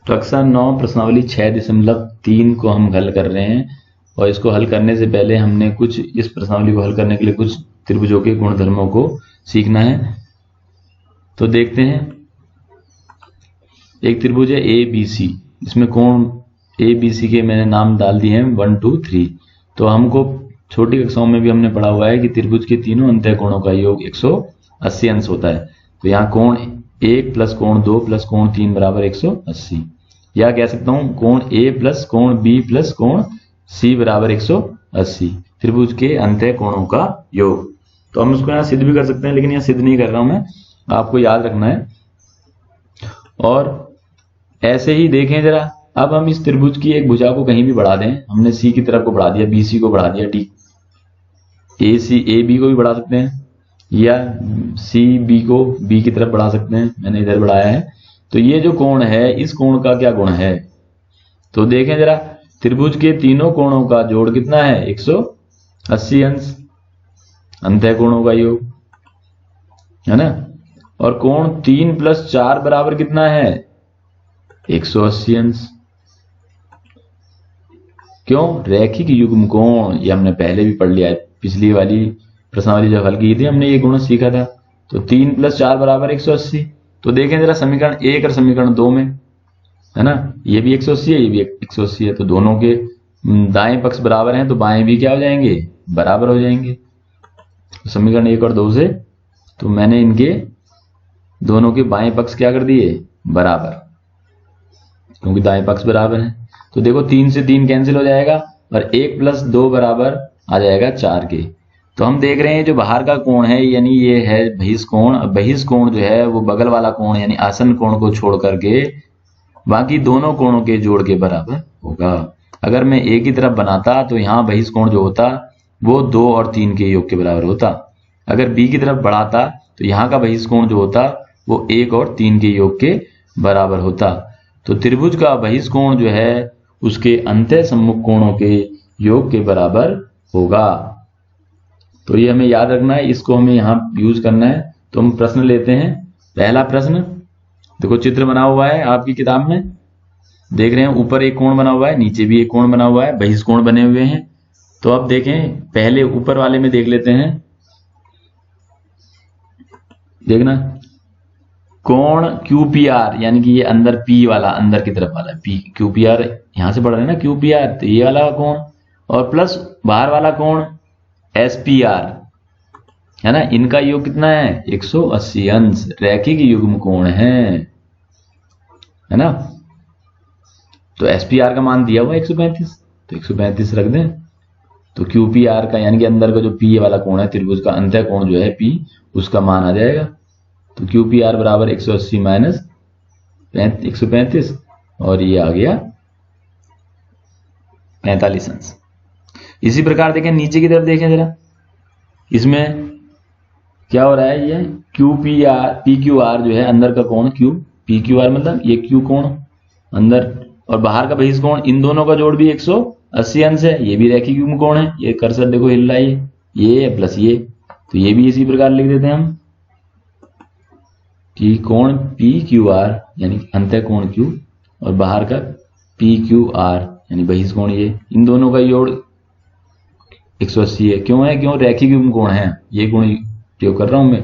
कक्षा 9 प्रश्नावली 6.3 को हम हल कर रहे हैं और इसको हल करने से पहले हमने कुछ इस प्रश्नावली को हल करने के लिए कुछ त्रिभुजों के गुणधर्मों को सीखना है। तो देखते हैं, एक त्रिभुज है ए बी सी, इसमें कोण ए बी सी के मैंने नाम डाल दिए हैं 1 2 3। तो हमको छोटी कक्षाओं में भी हमने पढ़ा हुआ है कि त्रिभुज के तीनों अंतः कोणों का योग 180 अंश होता है। तो यहाँ कोण 1 प्लस कोण 2 प्लस कोण 3 बराबर 180, या कह सकता हूं कोण ए प्लस कोण बी प्लस कोण सी बराबर 180, त्रिभुज के अंतः कोणों का योग। तो हम उसको यहाँ सिद्ध भी कर सकते हैं, लेकिन यहाँ सिद्ध नहीं कर रहा हूं मैं, आपको याद रखना है। और ऐसे ही देखें जरा, अब हम इस त्रिभुज की एक भुजा को कहीं भी बढ़ा दें, हमने सी की तरफ को बढ़ा दिया, बी सी को बढ़ा दिया, D A C A B को भी बढ़ा सकते हैं, या सी बी को बी की तरफ बढ़ा सकते हैं, मैंने इधर बढ़ाया है। तो ये जो कोण है, इस कोण का क्या गुण है? तो देखें जरा, त्रिभुज के तीनों कोणों का जोड़ कितना है? 180 अंश, अंतः कोणों का योग है ना। और कोण 3 प्लस 4 बराबर कितना है? 180 अंश। क्यों? रैखिक युग्म कोण, ये हमने पहले भी पढ़ लिया है, पिछली वाली प्रश्नावली जब हल की थी हमने ये गुण सीखा था। तो 3 प्लस 4 बराबर 180। तो देखें जरा समीकरण 1 और समीकरण 2 में, है ना, ये भी 180 है, ये भी 180 है, तो दोनों के दाएं पक्ष बराबर हैं, तो बाएं भी क्या हो जाएंगे? बराबर हो जाएंगे। तो समीकरण 1 और 2 से तो मैंने इनके दोनों के बाएं पक्ष क्या कर दिए? बराबर, क्योंकि दाएं पक्ष बराबर है। तो देखो 3 से 3 कैंसिल हो जाएगा और 1 प्लस 2 बराबर आ जाएगा 4 के। तो हम देख रहे हैं जो बाहर का कोण है, यानी ये है बहिष्कोण। बहिष्कोण जो है वो बगल वाला कोण यानी आसन कोण को छोड़ करके बाकी दोनों कोणों के जोड़ के बराबर होगा। अगर मैं एक ही तरफ बनाता तो यहाँ बहिष्कोण जो होता वो 2 और 3 के योग के बराबर होता। अगर बी की तरफ बढ़ाता तो यहाँ का बहिष्कोण जो होता वो 1 और 3 के योग के बराबर होता। तो त्रिभुज का बहिष्कोण जो है उसके अंतः सम्मुख कोणों के योग के बराबर होगा। तो ये हमें याद रखना है, इसको हमें यहाँ यूज करना है। तो हम प्रश्न लेते हैं। पहला प्रश्न देखो, चित्र बना हुआ है आपकी किताब में, देख रहे हैं ऊपर एक कोण बना हुआ है, नीचे भी एक कोण बना हुआ है, बहिष्कोण बने हुए हैं। तो अब देखें, पहले ऊपर वाले में देख लेते हैं। देखना, कोण QPR, यानी कि ये अंदर P वाला, अंदर की तरफ वाला P, QPR यहां से बढ़ रहे हैं ना QPR, तो ये वाला कोण, और प्लस बाहर वाला कोण SPR है ना, इनका योग कितना है? 180 अंश, रैखिक युग्म कोण है ना। तो SPR का मान दिया हुआ 135, तो 135 रख दें। तो QPR का यानी कि अंदर का जो P वाला कोण है, त्रिभुज का अंतः कोण जो है P, उसका मान आ जाएगा। तो QPR बराबर 180 माइनस 135, और ये आ गया 45 अंश। इसी प्रकार देखें नीचे की तरफ, देखें जरा, इसमें क्या हो रहा है? ये PQR जो है अंदर का कोण Q, PQR मतलब ये Q कोण अंदर, और बाहर का बहिष्कोण, इन दोनों का जोड़ भी 180 अंश है। ये भी रैखिक युग्म कोण है। ये कर्सर देखो हिल रहा है, ये प्लस ये, तो ये भी इसी प्रकार लिख देते हैं हम कि कोण PQR यानी अंतः कोण Q और बाहर का PQR यानी बहिष्कोण, ये इन दोनों का जोड़ 180 है। क्यों है? क्यों? रैखिक युग्म कोण है। ये गुण प्रयोग कर रहा हूं मैं,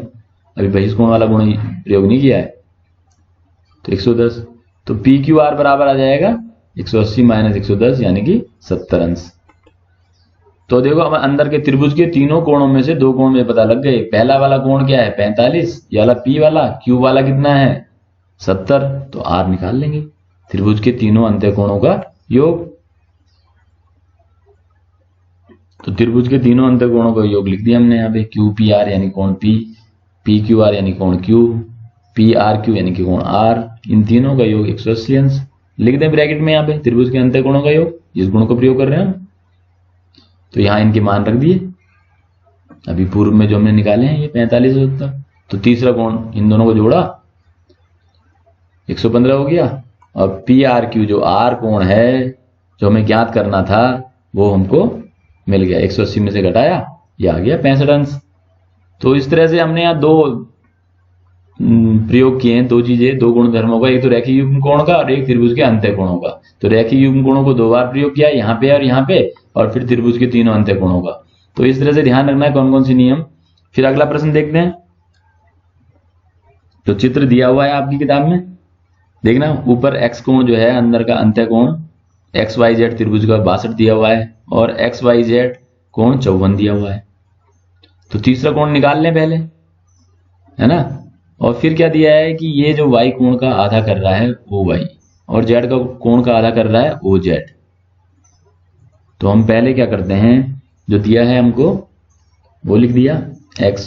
अभी बहिष्कोण वाला गुण प्रयोग नहीं किया है। तो 110, तो PQR बराबर आ जाएगा 180 माइनस 110 यानी कि 70 अंश। तो देखो, अब अंदर के त्रिभुज के तीनों कोणों में से दो कोण में पता लग गए। पहला वाला कोण क्या है? 45, ये वाला P वाला, Q वाला कितना है? 70, तो R निकाल लेंगे, त्रिभुज के तीनों अंतः कोणों का योग। तो त्रिभुज के तीनों अंतः कोणों का योग लिख दिया हमने यहाँ पे। QPR यानी कोण P, PQR यानी कोण Q, PRQ यानी कि कोण R, इन तीनों का योग 180 अंश लिख दें ब्रैकेट में यहाँ पे, त्रिभुज के अंतः कोणों का योग, इस गुण को प्रयोग कर रहे हैं हम। तो यहां इनके मान रख दिए, अभी पूर्व में जो हमने निकाले हैं ये 45 होता। तो तीसरा कोण इन दोनों को जोड़ा 115 हो गया, और PRQ जो R कोण है जो हमें ज्ञात करना था वो हमको मिल गया, 180 में से घटाया, ये आ गया 65 अंश। तो इस तरह से हमने यहाँ दो प्रयोग किए हैं दो चीजें, दो गुण धर्मों का, एक तो रैखिक युग्म कोण का और एक त्रिभुज के अंत्य कोणों का। तो रैखिक युग्म कोणों को 2 बार प्रयोग किया, यहाँ पे और यहाँ पे, और फिर त्रिभुज के तीनों अंत्य कोणों का। तो इस तरह से ध्यान रखना है कौन कौन सी नियम। फिर अगला प्रश्न देखते हैं। तो चित्र दिया हुआ है आपकी किताब में, देखना ऊपर एक्स कोण जो है अंदर का अंत्य कोण XYZ त्रिभुज का 62 दिया हुआ है और XYZ कोण 54 दिया हुआ है। तो तीसरा कोण निकाल लें पहले, है ना। और फिर क्या दिया है कि ये जो Y कोण का आधा कर रहा है OY और Z का कोण का आधा कर रहा है OZ। तो हम पहले क्या करते हैं, जो दिया है हमको वो लिख दिया। X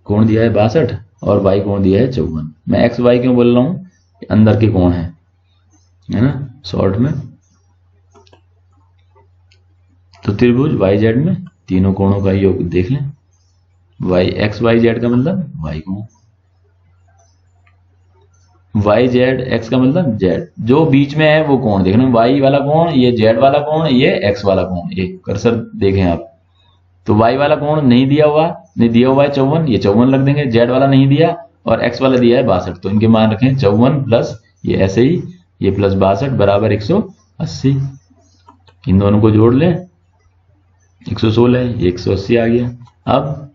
कोण दिया है 62 और Y कोण दिया है 54। मैं XY क्यों बोल रहा हूं, अंदर के कोण है ना शॉर्ट में। तो त्रिभुज YZ में तीनों कोणों का योग देख लें। XYZ का मतलब Y कोण, YZ X का मतलब Z, जो बीच में है वो कोण देखना, Y वाला कोण, ये Z वाला कोण, ये X वाला कोण। ये कर्सर देखें आप। तो Y वाला कोण नहीं दिया हुआ है 54, ये 54 रख देंगे। Z वाला नहीं दिया और X वाला दिया है 62, तो इनके मान रखें 54 प्लस ये ऐसे ही ये प्लस 62 बराबर 180। इन दोनों को जोड़ लें 116, ये 180 आ गया। अब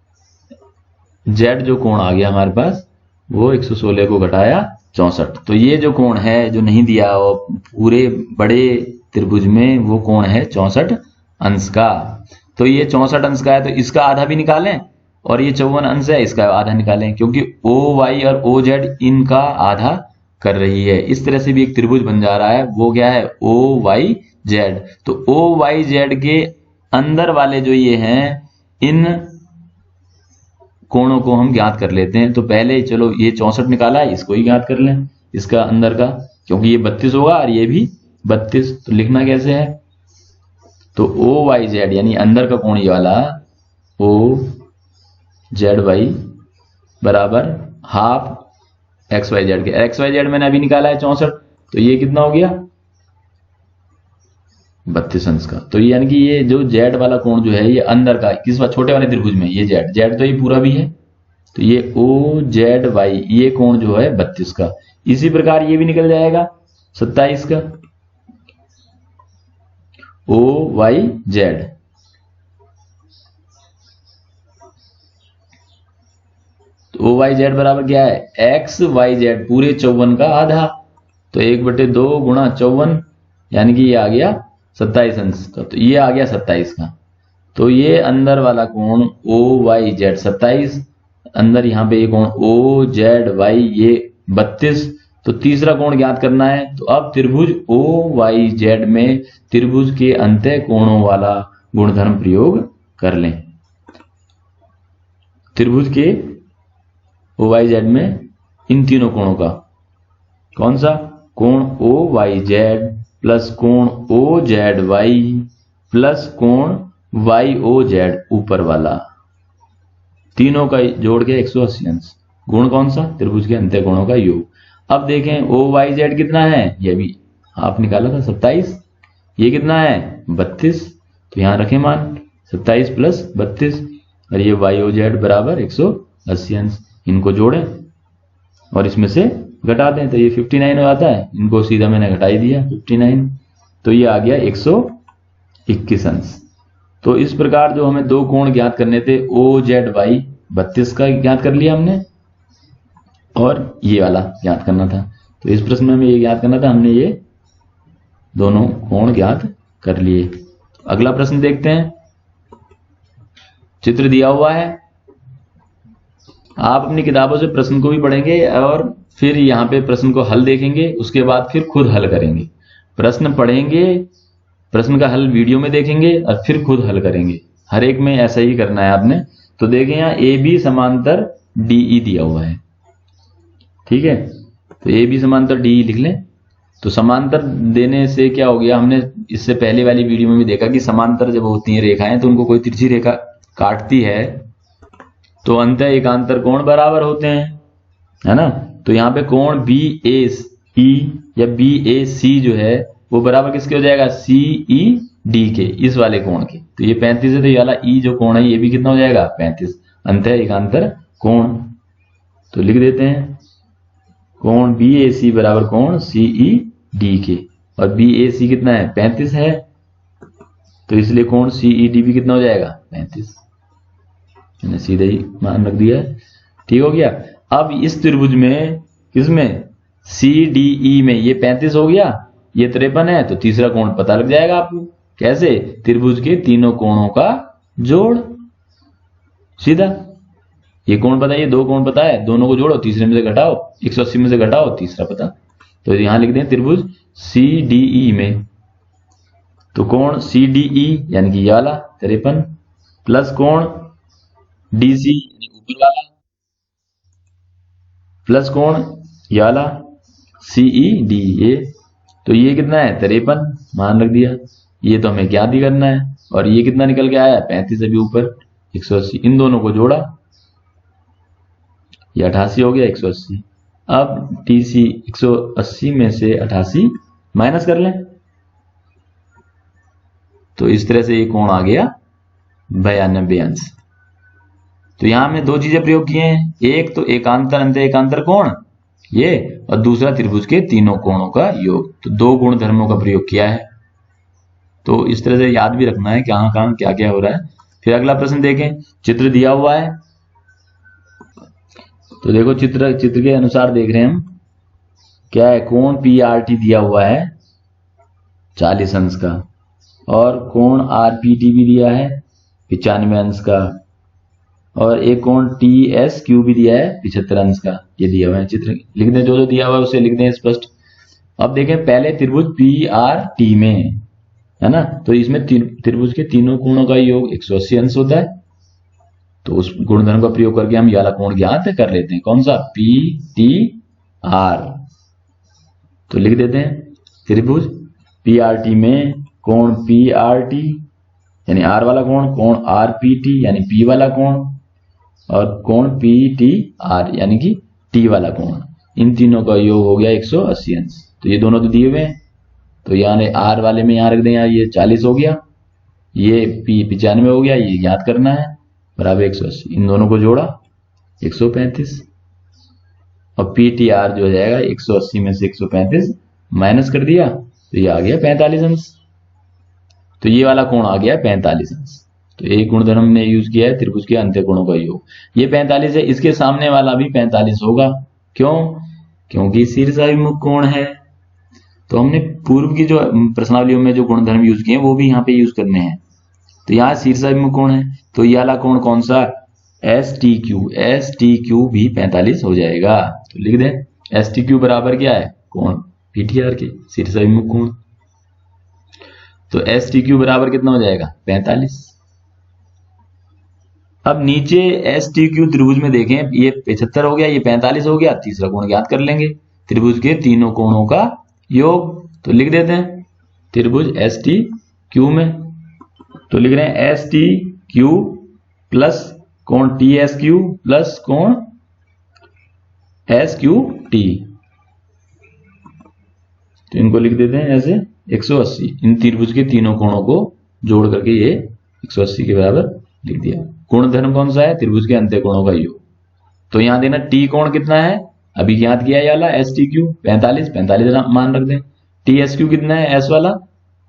Z जो कोण आ गया हमारे पास वो 116 को घटाया 64। तो ये जो कोण है जो नहीं दिया और पूरे बड़े त्रिभुज में वो कोण है 64 अंश का। तो ये 64 अंश का है तो इसका आधा भी निकालें और ये 54 अंश है इसका आधा निकालें, क्योंकि OY और OZ इनका आधा कर रही है। इस तरह से भी एक त्रिभुज बन जा रहा है, वो क्या है OYZ। तो OYZ के अंदर वाले जो ये हैं इन कोणों को हम ज्ञात कर लेते हैं। तो पहले चलो ये 64 निकाला है, इसको ही ज्ञात कर लें, इसका अंदर का, क्योंकि ये 32 होगा और ये भी 32। तो लिखना कैसे है, तो OYZ यानी अंदर का कोण ये वाला OZY बराबर हाफ XYZ के। XYZ मैंने अभी निकाला है 64, तो ये कितना हो गया 32 अंश का। तो यानी कि ये जो Z वाला कोण जो है ये अंदर का, किस बार छोटे वाले त्रिभुज में ये Z तो ये पूरा भी है, तो ये OZY ये कोण जो है 32 का। इसी प्रकार ये भी निकल जाएगा 27 का OYZ। तो OYZ बराबर क्या है XYZ पूरे 54 का आधा। तो 1/2 गुणा 54 यानी कि ये आ गया 27 अंश का। तो ये आ गया 27 का। तो ये अंदर वाला कोण OYZ 27, अंदर यहाँ पे ये कोण OZY ये 32। तो तीसरा कोण ज्ञात करना है। तो अब त्रिभुज OYZ में त्रिभुज के अंत्य कोणों वाला गुणधर्म प्रयोग कर लें। त्रिभुज के OYZ में इन तीनों कोणों का कौन सा, कोण OYZ प्लस कोण OZY प्लस कोण YOZ ऊपर वाला, तीनों का जोड़ के 180 अंश। गुण कौन सा, त्रिभुज के अंत्य कोणों का योग। अब देखें OYZ कितना है, ये भी आप निकाला था 27, ये कितना है 32। तो यहां रखें मान 27 प्लस 32 और ये YOZ बराबर 180 अंश। इनको जोड़ें और इसमें से घटा दें तो ये 59 हो जाता है। इनको सीधा मैंने घटा ही दिया 59, तो ये आ गया 121 अंश। तो इस प्रकार जो हमें दो कोण ज्ञात करने थे OZY 32 का ज्ञात कर लिया हमने और ये वाला ज्ञात करना था। तो इस प्रश्न में हमें ये ज्ञात करना था, हमने ये दोनों कोण ज्ञात कर लिए। अगला प्रश्न देखते हैं। चित्र दिया हुआ है, आप अपनी किताबों से प्रश्न को भी पढ़ेंगे और फिर यहाँ पे प्रश्न को हल देखेंगे, उसके बाद फिर खुद हल करेंगे। प्रश्न पढ़ेंगे, प्रश्न का हल वीडियो में देखेंगे और फिर खुद हल करेंगे। हर एक में ऐसा ही करना है आपने। तो देखें यहाँ AB समांतर DE दिया हुआ है, ठीक है। तो AB समांतर DE लिख लें। तो समांतर देने से क्या हो गया, हमने इससे पहले वाली वीडियो में भी देखा कि समांतर जब होती हैं रेखाएं तो उनको कोई तिरछी रेखा काटती है तो अंतः एकांतर कोण बराबर होते हैं, है ना। तो यहाँ पे कोण BAE या BAC जो है वो बराबर किसके हो जाएगा, CED के, इस वाले कोण के। तो ये 35 है, तो ये वाला E जो कोण है ये भी कितना हो जाएगा 35, अंतः एकांतर कोण। तो लिख देते हैं कोण BAC बराबर कोण CED के, और BAC कितना है 35 है, तो इसलिए कोण CED भी कितना हो जाएगा 35। मैंने सीधे ही मान रख दिया है, ठीक हो गया। अब इस त्रिभुज में किसमें CDE में ये 35 हो गया, ये 53 है, तो तीसरा कोण पता लग जाएगा आपको। कैसे? त्रिभुज के तीनों कोणों का जोड़, सीधा। ये कोण पता है, ये दो कोण पता है, दोनों को जोड़ो, तीसरे में से घटाओ, 180 में से घटाओ, तीसरा पता। तो यहां लिख दें त्रिभुज CDE में, तो कोण CDE यानी कि ये वाला 53 प्लस कोण DC ऊपर वाला प्लस कोण ये वाला CED ये, तो ये कितना है 53 मान रख दिया। ये तो हमें ज्ञात ही करना है, और ये कितना निकल के आया 35, अभी ऊपर 180, इन दोनों को जोड़ा, ये 88 हो गया 180। अब DC 180 में से 88 माइनस कर लें, तो इस तरह से ये कोण आ गया 92 अंश। तो यहां हमने दो चीजें प्रयोग किए हैं, एक तो एकांतर अंत एकांतर कोण ये, और दूसरा त्रिभुज के तीनों कोणों का योग। तो दो गुण धर्मों का प्रयोग किया है, तो इस तरह से याद भी रखना है कहां कहां क्या क्या हो रहा है। फिर अगला प्रश्न देखें, चित्र दिया हुआ है, तो देखो चित्र के अनुसार देख रहे हैं हम, क्या है कोण PRT दिया हुआ है 40 अंश का, और कोण RPT भी दिया है 95 अंश का, और एक कोण TSQ भी दिया है 75 अंश का। ये दिया हुआ है, चित्र लिख दें, जो जो दिया हुआ है उसे लिख दें स्पष्ट। अब देखें पहले त्रिभुज PRT में है ना, तो इसमें त्रिभुज के तीनों कोणों का योग 180 अंश होता है, तो उस गुणधर्म का प्रयोग करके हम ये वाला कोण ज्ञात कर लेते हैं, कौन सा PTR। तो लिख देते हैं त्रिभुज PRT में कोण PRT यानी R वाला कोण RPT यानी P वाला कोण, और कोण PTR यानी कि T वाला कोण, इन तीनों का योग हो गया 180 अंश। तो ये दोनों तो दिए हुए हैं, तो यानी R वाले में यहां रख दें, यार ये 40 हो गया, ये P 95 हो गया, ये याद करना है, बराबर 180, इन दोनों को जोड़ा 135, और PTR जो हो जाएगा 180 में से 135 माइनस कर दिया, तो ये आ गया 45 अंश। तो ये वाला कोण आ गया 45 अंश। तो एक गुणधर्म हमने यूज किया है त्रिभुज के अंत्य कोणों का योग, ये 45 है, इसके सामने वाला भी 45 होगा, क्यों? क्योंकि शीर्षाभिमुख कोण है। तो हमने पूर्व की जो प्रश्नावलियों में जो गुणधर्म यूज किए वो भी यहाँ पे यूज करने हैं। तो यहाँ शीर्षाभिमुख कोण है, तो ये वाला कोण कौन सा STQ भी 45 हो जाएगा। तो लिख दें STQ बराबर क्या है कोण PTR के शीर्षाभिमुख कोण, तो STQ बराबर कितना हो जाएगा 45। अब नीचे STQ त्रिभुज में देखें, ये 75 हो गया, ये 45 हो गया, तीसरा कोण ज्ञात कर लेंगे, त्रिभुज के तीनों कोणों का योग। तो लिख देते हैं त्रिभुज STQ में, तो लिख रहे हैं STQ प्लस कोण TSQ प्लस कोण SQT, तो इनको लिख देते हैं ऐसे 180, इन त्रिभुज के तीनों कोणों को जोड़ करके ये 180 के बराबर लिख दिया। गुणधर्म कौन सा है त्रिभुज के अंत्य कोणों का योग। तो यहां देना T कोण कितना है, अभी ज्ञात किया है वाला STQ 45 मान रख दें, TSQ कितना है S वाला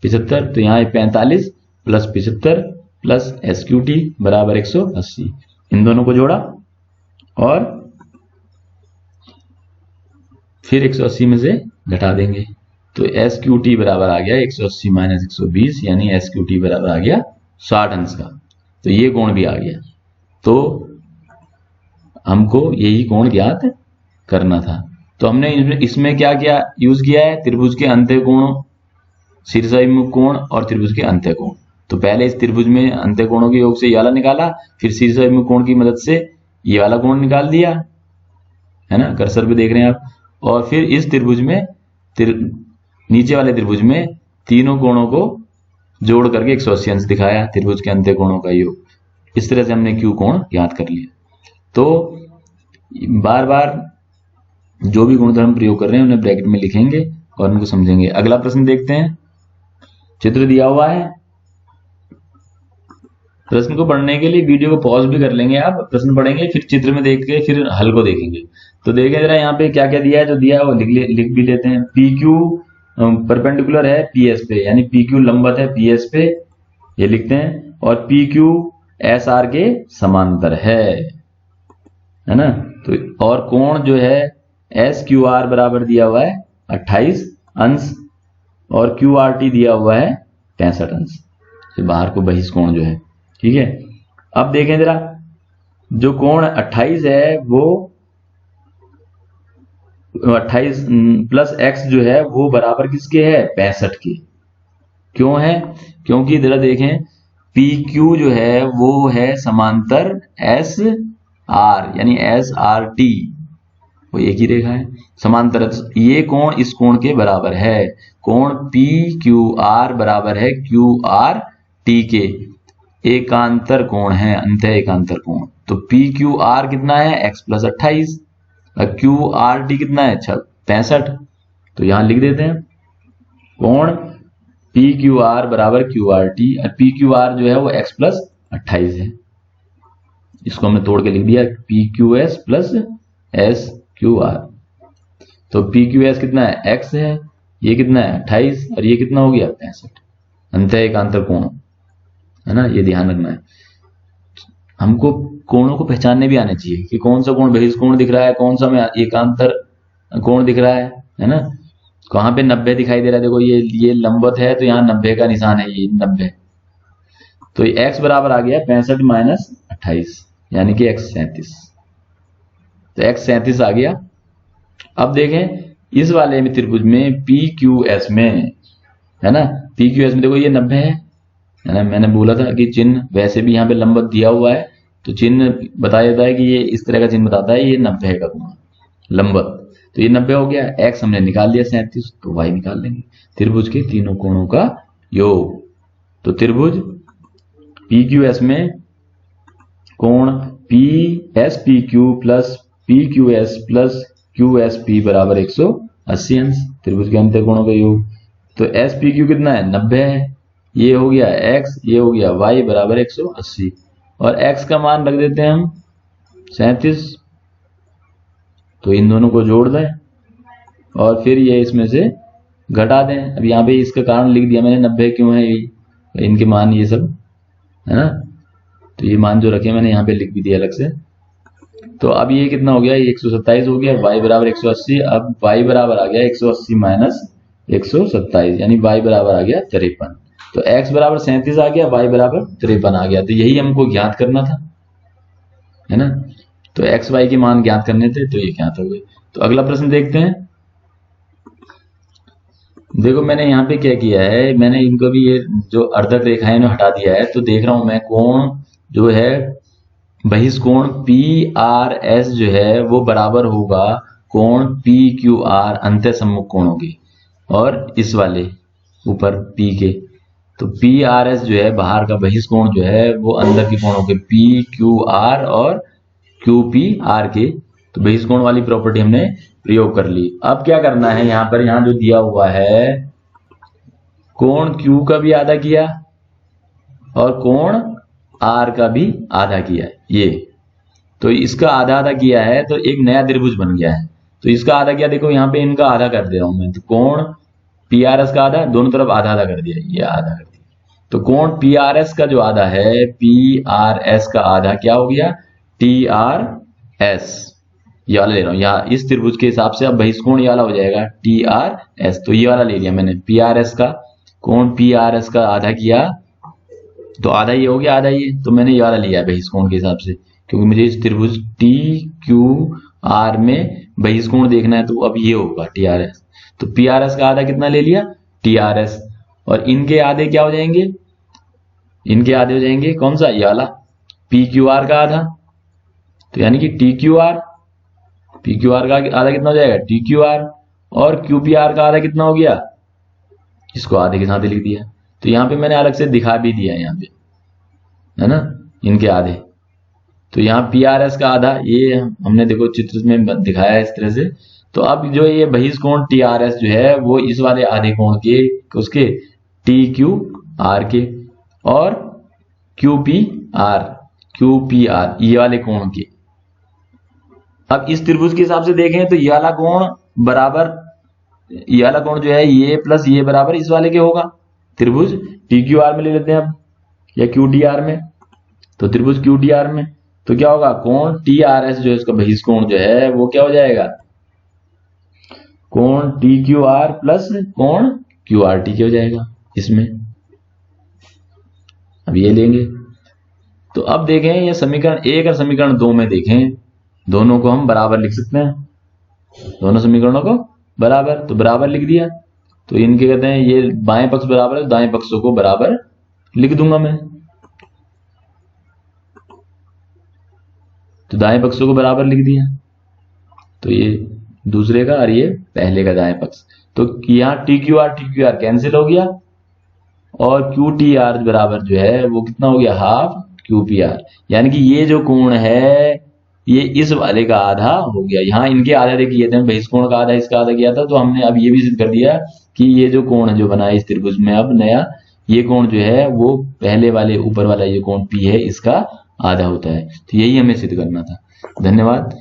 75, तो यहाँ 45 प्लस 75 प्लस SQT बराबर 180, इन दोनों को जोड़ा और फिर 180 में से घटा देंगे, तो SQT बराबर आ गया 180 माइनस 120, यानी SQT बराबर आ गया 60 अंश का। तो ये कोण भी आ गया, तो हमको यही कोण ज्ञात करना था। तो हमने इसमें क्या क्या यूज किया है, त्रिभुज के अंत्य कोण, शीर्षाभिमुख कोण और त्रिभुज के अंत्य कोण। तो पहले इस त्रिभुज में अंत्य कोणों के योग से ये वाला निकाला, फिर शीर्षाभिमुख कोण की मदद से ये वाला कोण निकाल दिया, है ना, कर्सर पे देख रहे हैं आप। और फिर इस त्रिभुज में नीचे वाले त्रिभुज में तीनों कोणों को जोड़ करके 180 अंश दिखाया, त्रिभुज के अंत्य कोणों का योग। इस तरह से हमने Q कोण ज्ञात कर लिया। तो बार बार जो भी गुणधर्म प्रयोग कर रहे हैं उन्हें ब्रैकेट में लिखेंगे और उनको समझेंगे। अगला प्रश्न देखते हैं, चित्र दिया हुआ है, प्रश्न को पढ़ने के लिए वीडियो को पॉज भी कर लेंगे आप, प्रश्न पढ़ेंगे फिर चित्र में देख के फिर हल को देखेंगे। तो देखें जरा यहाँ पे क्या क्या दिया है, जो दिया है वो लिख भी लेते हैं। पी क्यू परपेंडिकुलर है पी एस पे, यानी पी क्यू लंबवत है पी एस पे, ये लिखते हैं। और पी क्यू एस आर के समांतर है ना। तो और कोण जो है एस क्यू आर बराबर दिया हुआ है 28 अंश और क्यू आर टी दिया हुआ है 65 अंश, बाहर को बहिष्कोण जो है, ठीक है। अब देखें जरा, जो कोण 28 है वो 28 प्लस एक्स जो है वो बराबर किसके है 65 के। क्यों है, क्योंकि जरा देखें पी क्यू जो है वो है समांतर एस आर, यानी एस आर टी, वो एक ही रेखा है समांतर। ये कोण इस कोण के बराबर है, कोण पी क्यू आर बराबर है क्यू आर टी के, एकांतर कोण है, अंत एकांतर कोण। तो पी क्यू आर कितना है x प्लस 28 और क्यू आर टी कितना है 65। तो यहां लिख देते हैं कोण पी क्यू आर बराबर क्यू आर टी, और पी क्यू आर जो है वो x प्लस 28 है, इसको हमने तोड़ के लिख दिया P Q S plus S Q R. तो पी क्यू एस कितना है x है, ये कितना है 28 और ये कितना हो गया 65, अंत एकांतर कोण है ना, ये ध्यान रखना है। हमको कोणों को पहचानने भी आने चाहिए कि कौन सा कोण बहिष्कोण दिख रहा है, कौन सा में एकांतर कोण दिख रहा है ना। कहां पे 90 दिखाई दे रहा है, देखो ये लंबवत है तो यहाँ 90 का निशान है, ये 90। तो x बराबर आ गया 65 माइनस 28, यानी कि x 37। तो x 37 आ गया। अब देखें इस वाले में त्रिभुज में पी क्यू एस में है ना, पी क्यू एस में देखो ये 90 है ना। मैंने बोला था कि चिन्ह वैसे भी यहाँ पे लंबवत दिया हुआ है तो चिन्ह बताया जाता है कि ये इस तरह का चिन्ह बताता है ये 90 का कोण लंबवत। तो ये 90 हो गया, x हमने निकाल लिया 37, तो y निकाल लेंगे। त्रिभुज के तीनों कोणों का योग। तो त्रिभुज पी क्यू एस में कोण P S P Q plus P Q S plus Q S P बराबर 180 अंश, त्रिभुज के अंतर कोणों का योग। तो एस पी क्यू कितना है 90 है, ये हो गया x, ये हो गया y बराबर 180, और x का मान रख देते हैं हम 37। तो इन दोनों को जोड़ दें और फिर ये इसमें से घटा दें। अब यहाँ पे इसका कारण लिख दिया मैंने 90 क्यों है, यही इनके मान ये सब है ना। तो ये मान जो रखे मैंने यहाँ पे लिख भी दिया अलग से। तो अब ये कितना हो गया, ये 127 हो गया, y बराबर 180। अब y बराबर आ गया 180 माइनस 127, यानी y बराबर आ गया 53। तो x बराबर 37 आ गया, y बराबर 53 आ गया। तो यही हमको ज्ञात करना था है ना। तो x y के मान ज्ञात करने थे, तो ये ज्ञात हो गए। तो अगला प्रश्न देखते हैं। देखो मैंने यहाँ पे क्या किया है, मैंने इनको भी ये जो अर्धक रेखाएं हटा दिया है। तो देख रहा हूं मैं कोण जो है बहिष्कोण पी आर एस जो है वो बराबर होगा कोण पी क्यू आर अंतः सम्मुख कोणों के, और इस वाले ऊपर p के। तो पी आर एस जो है बाहर का बहिष्कोण जो है वो अंदर के कोणों के पी क्यू आर और क्यू पी आर के। तो बहिष्कोण वाली प्रॉपर्टी हमने प्रयोग कर ली। अब क्या करना है, यहाँ पर यहाँ जो दिया हुआ है कोण Q का भी आधा किया और कोण R का भी आधा किया, ये तो इसका आधा आधा किया है तो एक नया त्रिभुज बन गया है। तो इसका आधा किया, देखो यहाँ पे इनका आधा कर दे रहा हूं मैं। तो कोण PRS का आधा, दोनों तरफ आधा आधा कर दिया, ये आधा कर दिया। तो कोण PRS का जो आधा है PRS का आधा क्या हो गया TRS, ये वाला ले रहा हूं यहाँ इस त्रिभुज के हिसाब से। अब बहिष्कोण ये वाला हो जाएगा TRS, तो ये वाला ले लिया मैंने PRS का, कोण PRS का आधा किया तो आधा ये हो गया, आधा ये, तो मैंने ये वाला लिया है बहिष्कोण के हिसाब से, क्योंकि मुझे इस त्रिभुज TQR में बहिष्कोण देखना है। तो अब ये होगा TRS। तो PRS का आधा कितना ले लिया TRS, और इनके आधे क्या हो जाएंगे, इनके आधे हो जाएंगे कौन सा, ये वाला PQR का आधा। तो यानी कि PQR का आधा कितना हो जाएगा TQR, और QPR का आधा कितना हो गया, इसको आधे के साथ लिख दिया। तो यहाँ पे मैंने अलग से दिखा भी दिया यहाँ पे है ना इनके आधे। तो यहाँ PRS का आधा ये हमने देखो चित्र में दिखाया है इस तरह से। तो अब जो ये बहिष्कोण TRS जो है वो इस वाले आधे कोण के उसके TQR के, और QPR ये वाले कोण के। अब इस त्रिभुज के हिसाब से देखें तो ये वाला कोण बराबर, ये वाला कोण जो है ये प्लस ये बराबर इस वाले के होगा। त्रिभुज TQR में ले लेते हैं अब, या QTR में। तो त्रिभुज QTR में तो क्या होगा, कोण TRS जो है इसका बहिष कोण जो है वो क्या हो जाएगा, कोण TQR प्लस कोण QRT के हो जाएगा इसमें। अब ये लेंगे तो अब देखें ये समीकरण 1 और समीकरण 2 में देखें, दोनों को हम बराबर लिख सकते हैं, दोनों समीकरणों को बराबर, तो बराबर लिख दिया। तो इनके कहते हैं ये बाएं पक्ष बराबर है, दाएं पक्षों को बराबर लिख दूंगा मैं। तो दाएं पक्षों को बराबर लिख दिया, तो ये दूसरे का और ये पहले का दाएं पक्ष। तो यहाँ TQR कैंसिल हो गया और QTR बराबर जो है वो कितना हो गया, हाफ QPR। यानी कि ये जो कोण है ये इस वाले का आधा हो गया। यहाँ इनके आधे किए थे, बहिष कोण का आधा इसका आधा किया था, तो हमने अब ये भी सिद्ध कर दिया कि ये जो कोण है जो बना है इस त्रिभुज में अब नया, ये कोण जो है वो पहले वाले ऊपर वाला ये कोण P है इसका आधा होता है। तो यही हमें सिद्ध करना था। धन्यवाद।